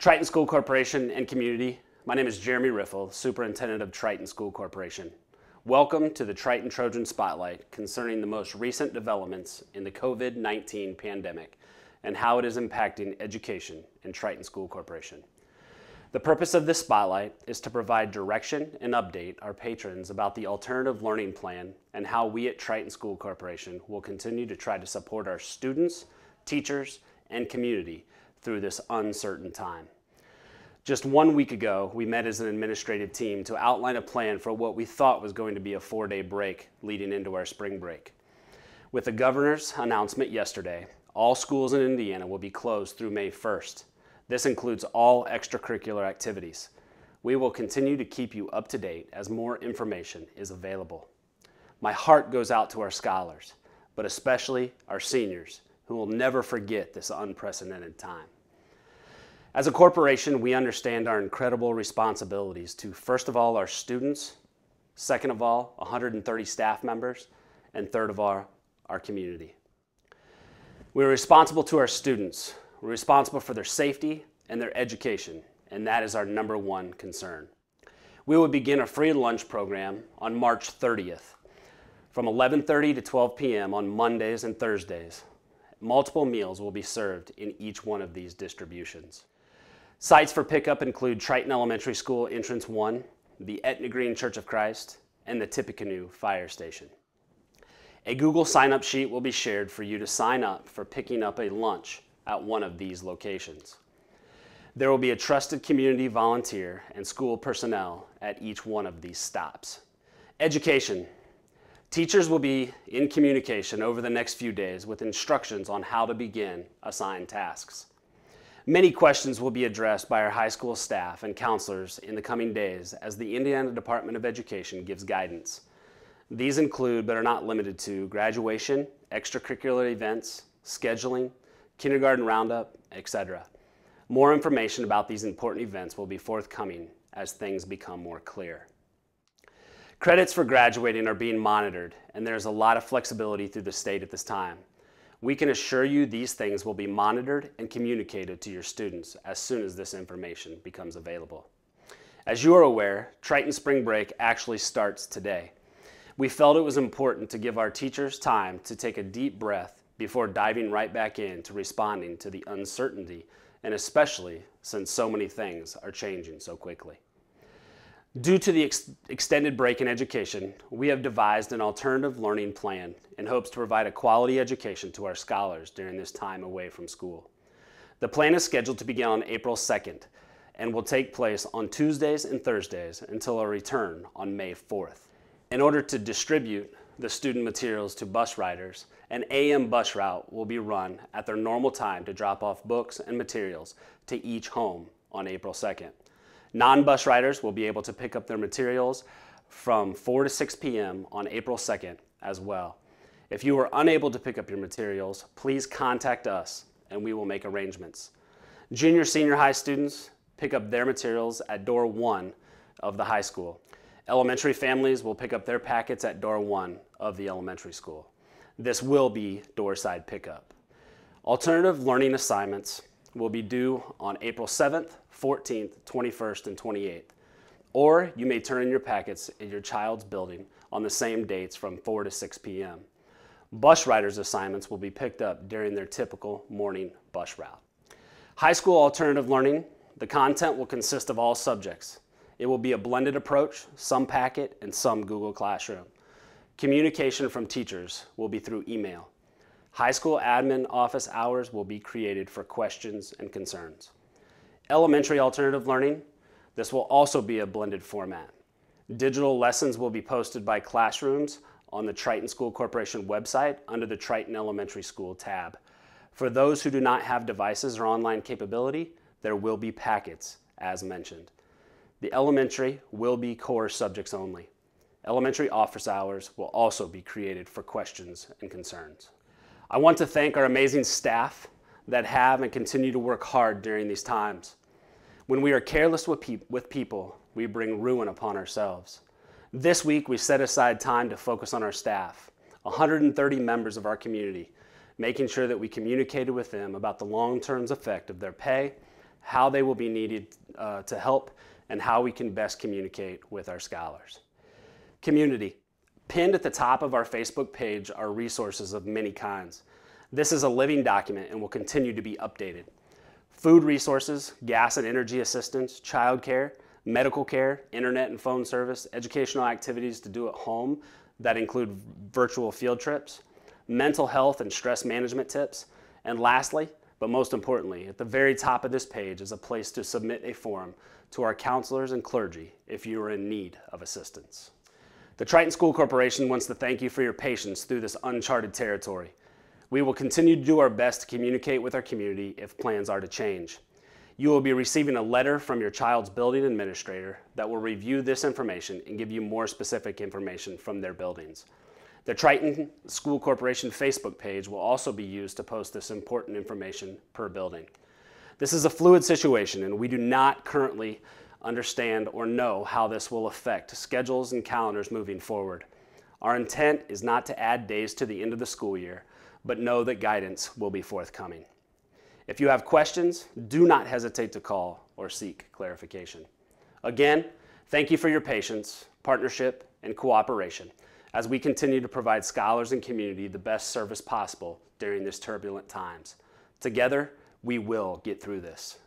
Triton School Corporation and community, my name is Jeremy Riffle, Superintendent of Triton School Corporation. Welcome to the Triton Trojan Spotlight concerning the most recent developments in the COVID-19 pandemic and how it is impacting education in Triton School Corporation. The purpose of this spotlight is to provide direction and update our patrons about the alternative learning plan and how we at Triton School Corporation will continue to try to support our students, teachers, and community through this uncertain time. Just 1 week ago, we met as an administrative team to outline a plan for what we thought was going to be a 4-day break leading into our spring break. With the governor's announcement yesterday, all schools in Indiana will be closed through May 1st. This includes all extracurricular activities. We will continue to keep you up to date as more information is available. My heart goes out to our scholars, but especially our seniors, who will never forget this unprecedented time. As a corporation, we understand our incredible responsibilities to, first of all, our students, second of all, 130 staff members, and third of all, our community. We're responsible to our students. We're responsible for their safety and their education, and that is our number one concern. We will begin a free lunch program on March 30th from 11:30 to 12 p.m. on Mondays and Thursdays. Multiple meals will be served in each one of these distributions. Sites for pickup include Triton Elementary School Entrance 1, the Etna Green Church of Christ, and the Tippecanoe Fire Station. A Google sign-up sheet will be shared for you to sign up for picking up a lunch at one of these locations. There will be a trusted community volunteer and school personnel at each one of these stops. Education. Teachers will be in communication over the next few days with instructions on how to begin assigned tasks. Many questions will be addressed by our high school staff and counselors in the coming days as the Indiana Department of Education gives guidance. These include, but are not limited to, graduation, extracurricular events, scheduling, kindergarten roundup, etc. More information about these important events will be forthcoming as things become more clear. Credits for graduating are being monitored, and there's a lot of flexibility through the state at this time. We can assure you these things will be monitored and communicated to your students as soon as this information becomes available. As you are aware, Triton Spring Break actually starts today. We felt it was important to give our teachers time to take a deep breath before diving right back into responding to the uncertainty, and especially since so many things are changing so quickly. Due to the extended break in education, we have devised an alternative learning plan in hopes to provide a quality education to our scholars during this time away from school. The plan is scheduled to begin on April 2nd and will take place on Tuesdays and Thursdays until our return on May 4th. In order to distribute the student materials to bus riders, an AM bus route will be run at their normal time to drop off books and materials to each home on April 2nd. Non-bus riders will be able to pick up their materials from 4 to 6 p.m. on April 2nd as well. If you are unable to pick up your materials, please contact us and we will make arrangements. Junior, senior high students pick up their materials at door 1 of the high school. Elementary families will pick up their packets at door 1 of the elementary school. This will be door-side pickup. Alternative learning assignments will be due on April 7th, 14th, 21st, and 28th. Or you may turn in your packets in your child's building on the same dates from 4 to 6 p.m. Bus riders' assignments will be picked up during their typical morning bus route. High school alternative learning, the content will consist of all subjects. It will be a blended approach, some packet and some Google Classroom. Communication from teachers will be through email. High school admin office hours will be created for questions and concerns. Elementary alternative learning, this will also be a blended format. Digital lessons will be posted by classrooms on the Triton School Corporation website under the Triton Elementary School tab. For those who do not have devices or online capability, there will be packets as mentioned. The elementary will be core subjects only. Elementary office hours will also be created for questions and concerns. I want to thank our amazing staff that have and continue to work hard during these times. When we are careless with people, we bring ruin upon ourselves. This week, we set aside time to focus on our staff, 130 members of our community, making sure that we communicated with them about the long-term effect of their pay, how they will be needed to help, and how we can best communicate with our scholars. Community. Pinned at the top of our Facebook page are resources of many kinds. This is a living document and will continue to be updated. Food resources, gas and energy assistance, childcare, medical care, internet and phone service, educational activities to do at home that include virtual field trips, mental health and stress management tips, and lastly, but most importantly, at the very top of this page is a place to submit a form to our counselors and clergy if you are in need of assistance. The Triton School Corporation wants to thank you for your patience through this uncharted territory. We will continue to do our best to communicate with our community if plans are to change. You will be receiving a letter from your child's building administrator that will review this information and give you more specific information from their buildings. The Triton School Corporation Facebook page will also be used to post this important information per building. This is a fluid situation and we do not currently understand or know how this will affect schedules and calendars moving forward. Our intent is not to add days to the end of the school year, but know that guidance will be forthcoming. If you have questions, do not hesitate to call or seek clarification. Again, thank you for your patience, partnership, and cooperation as we continue to provide scholars and community the best service possible during these turbulent times. Together, we will get through this.